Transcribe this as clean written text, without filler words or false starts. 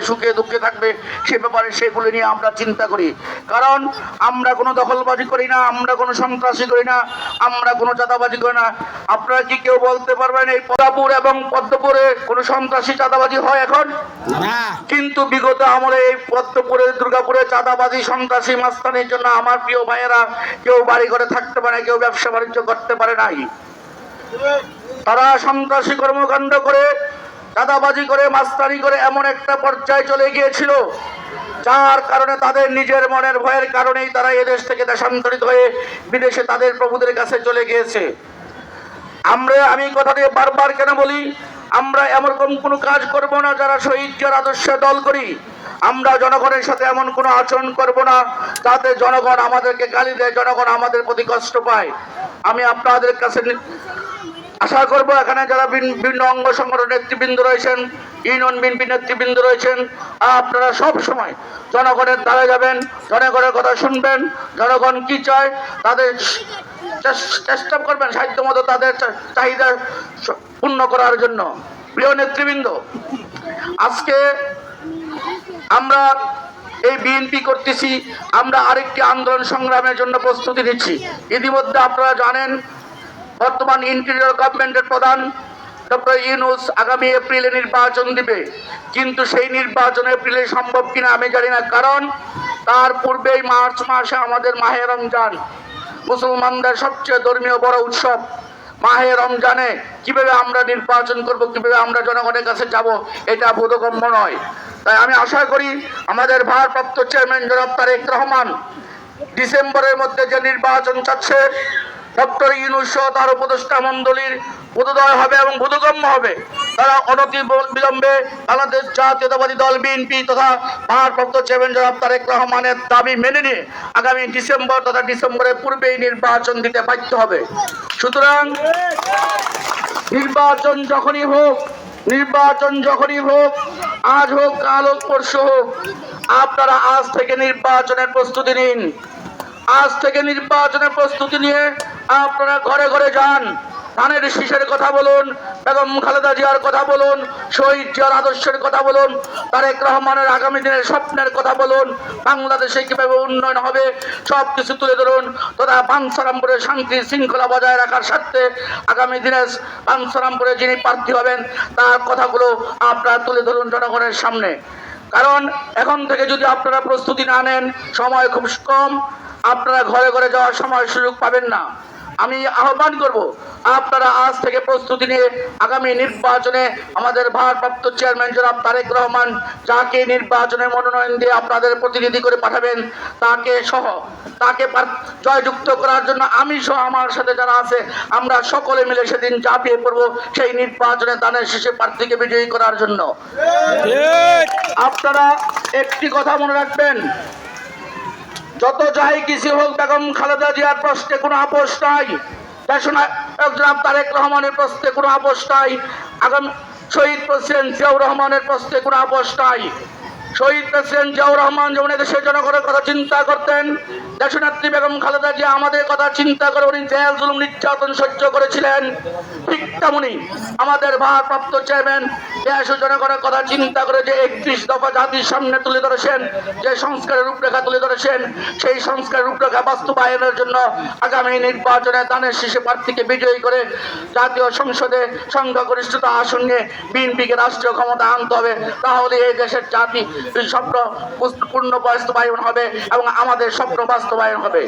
সুখে দুঃখে থাকবে সে ব্যাপারে সেগুলো নিয়ে আমরা চিন্তা করি। কারণ আমরা কোনো দখলবাজি করি না, আমরা কোনো সন্ত্রাসী করি না, আমরা কোনো চাঁদাবাজি করি না। আপনারা কি কেউ বলতে পারবেন এই পদ্মাপুর এবং পদ্মপুরে কোনো সন্ত্রাসী চাঁদাবাজি হয় এখন? কিন্তু বিগত আমলে এই পদ্মপুরে দুর্গাপুরে চাঁদাবাজি সন্ত্রাসী মাস্তানির জন্য আমার প্রিয় ভাইয়েরা কেউ বাড়ি ঘরে থাকতে পারে, কেউ ব্যবসা বাণিজ্য করতে পারে নাই। তারা সন্ত্রাসী কর্মকাণ্ড করে, চাঁদাবাজি করে, মাস্তানি করে এমন একটা পর্যায়ে চলে গিয়েছিল যার কারণে তাদের নিজের মনের ভয়ের কারণেই তারা এদেশ থেকে দেশান্তরিত হয়ে বিদেশে তাদের প্রভুদের কাছে চলে গিয়েছে। আমি কথা দিয়ে বারবার কেন বলি, আমরা এমন কোনো কাজ করব না যারা শহীদের আদর্শে দল করি। আমরা জনগণের সাথে এমন কোনো আচরণ করব না যাতে জনগণ আমাদেরকে গালি দেয়, জনগণ আমাদের প্রতি কষ্ট পায়। আমি আপনাদের কাছে আশা করব এখানে যারা বিভিন্ন অঙ্গ সংগঠন নেতৃবৃন্দ রয়েছেন, ইউনিয়ন বিএনপি নেতৃবৃন্দ রয়েছেন, আপনারা সব সময় জনগণের দ্বারা যাবেন, জনগণের কথা শুনবেন, জনগণ কি চায় তাদের চেষ্টা করবেন সাধ্যমতো তাদের চাহিদা পূর্ণ করার জন্য। প্রিয় নেতৃবৃন্দ, আজকে আমরা এই বিএনপি করতেছি, আমরা আরেকটি আন্দোলন সংগ্রামের জন্য প্রস্তুতি নিচ্ছি। ইতিমধ্যে আপনারা জানেন বর্তমান ইন্টেরিয়র গভর্নমেন্টের প্রধান ডক্টর ইউনূস আগামী এপ্রিলে নির্বাচন দিবে, কিন্তু সেই নির্বাচন এপ্রিলে সম্ভব কিনা আমি জানি না। কারণ তার পূর্বেই মার্চ মাসে আমাদের মাহে রমজান, মুসলমানদের সবচেয়ে ধর্মীয় বড় উৎসব। মাহে রমজানে কিভাবে আমরা নির্বাচন করব, কিভাবে আমরা জনগণের কাছে যাব, এটা বোধগম্য নয়। তাই আমি আশা করি আমাদের ভারপ্রাপ্ত চেয়ারম্যান জনাব তারেক রহমান ডিসেম্বরের মধ্যে যে নির্বাচন চাচ্ছে, ডক্টর ইউনূস সহ তার উপদেষ্টা মণ্ডলীর বোধোদয় হবে এবং বোধগম্য হবে। তারা অনতি বিলম্বে বাংলাদেশ জাতীয়তাবাদী দল বিএনপি তথা ভারপ্রাপ্ত চেয়ারম্যান জনাব তারেক রহমানের দাবি মেনে নিয়ে আগামী ডিসেম্বর তথা ডিসেম্বরের পূর্বেই নির্বাচন দিতে বাধ্য হবে। সুতরাং নির্বাচন যখনই হোক, আজ হোক, কাল হোক, পরশু হোক, আপনারা আজ থেকে নির্বাচনের প্রস্তুতি নিন। আজ থেকে নির্বাচনের প্রস্তুতি নিয়ে আপনারা ঘরে ঘরে যান, ধানের শীষের কথা বলুন, বেগম খালেদা জিয়ার কথা বলুন, শহীদ জিয়ার আদর্শের কথা বলুন, তারেক রহমানের আগামী দিনের স্বপ্নের কথা বলুন, বাংলাদেশে কিভাবে উন্নয়ন হবে সব কিছু তুলে ধরুন। তথা বাঞ্ছারামপুরে শান্তি শৃঙ্খলা বজায় রাখার স্বার্থে আগামী দিনে বাঞ্ছারামপুরে যিনি প্রার্থী হবেন তার কথাগুলো আপনারা তুলে ধরুন জনগণের সামনে। কারণ এখন থেকে যদি আপনারা প্রস্তুতি না নেন, সময় খুব কম, আপনারা ঘরে ঘরে যাওয়ার সময় সুযোগ পাবেন না। আমি আহ্বান করব আপনারা আজ থেকে প্রস্তুতি নিয়ে আগামী নির্বাচনে আমাদের ভারপ্রাপ্ত চেয়ারম্যান জনাব তারেক রহমান যাকে নির্বাচনের মনোনয়ন দিয়ে আপনাদের প্রতিনিধি করে পাঠাবেন তাকে জয়যুক্ত করার জন্য আমি সহ আমার সাথে যারা আছে আমরা সকলে মিলে সেদিন ঝাঁপিয়ে পড়ব সেই নির্বাচনে ধানের শীষে প্রার্থীকে বিজয়ী করার জন্য। আপনারা একটি কথা মনে রাখবেন, যত যাই কিছু হোক বেগম খালেদা জিয়ার প্রশ্নে কোনো আপোষ নাই, জনাব তারেক রহমানের প্রশ্নে কোনো আপোষ নাই, আগামী শহীদ প্রেসিডেন্ট জিয়াউর রহমানের প্রশ্নে কোনো আপোষ নাই। শহীদ প্রেসিডেন্ট জিয়াউর রহমান যেমন দেশের জনগণের কথা চিন্তা করতেন, দেশনেত্রী বেগম খালেদা জিয়া আমাদের কথা চিন্তা করে উনি জেল জুলুম নির্যাতন সহ্য করেছিলেন, ঠিক তেমনি আমাদের ভারপ্রাপ্ত চেয়ারম্যান দেশ ও জনগণের কথা চিন্তা করে যে 31 দফা জাতির সামনে তুলে ধরেছেন, যে সংস্কারের রূপরেখা তুলে ধরেছেন, সেই সংস্কারের রূপরেখা বাস্তবায়নের জন্য আগামী নির্বাচনে ধানের শীষে প্রার্থীকে বিজয়ী করে জাতীয় সংসদে সংখ্যাগরিষ্ঠতা আসন নিয়ে বিএনপিকে রাষ্ট্রীয় ক্ষমতা আনতে হবে। তাহলে এই দেশের জাতি স্বপ্ন পূর্ণ বাস্তবায়ন হবে এবং আমাদের স্বপ্ন বাস্তবায়ন হবে।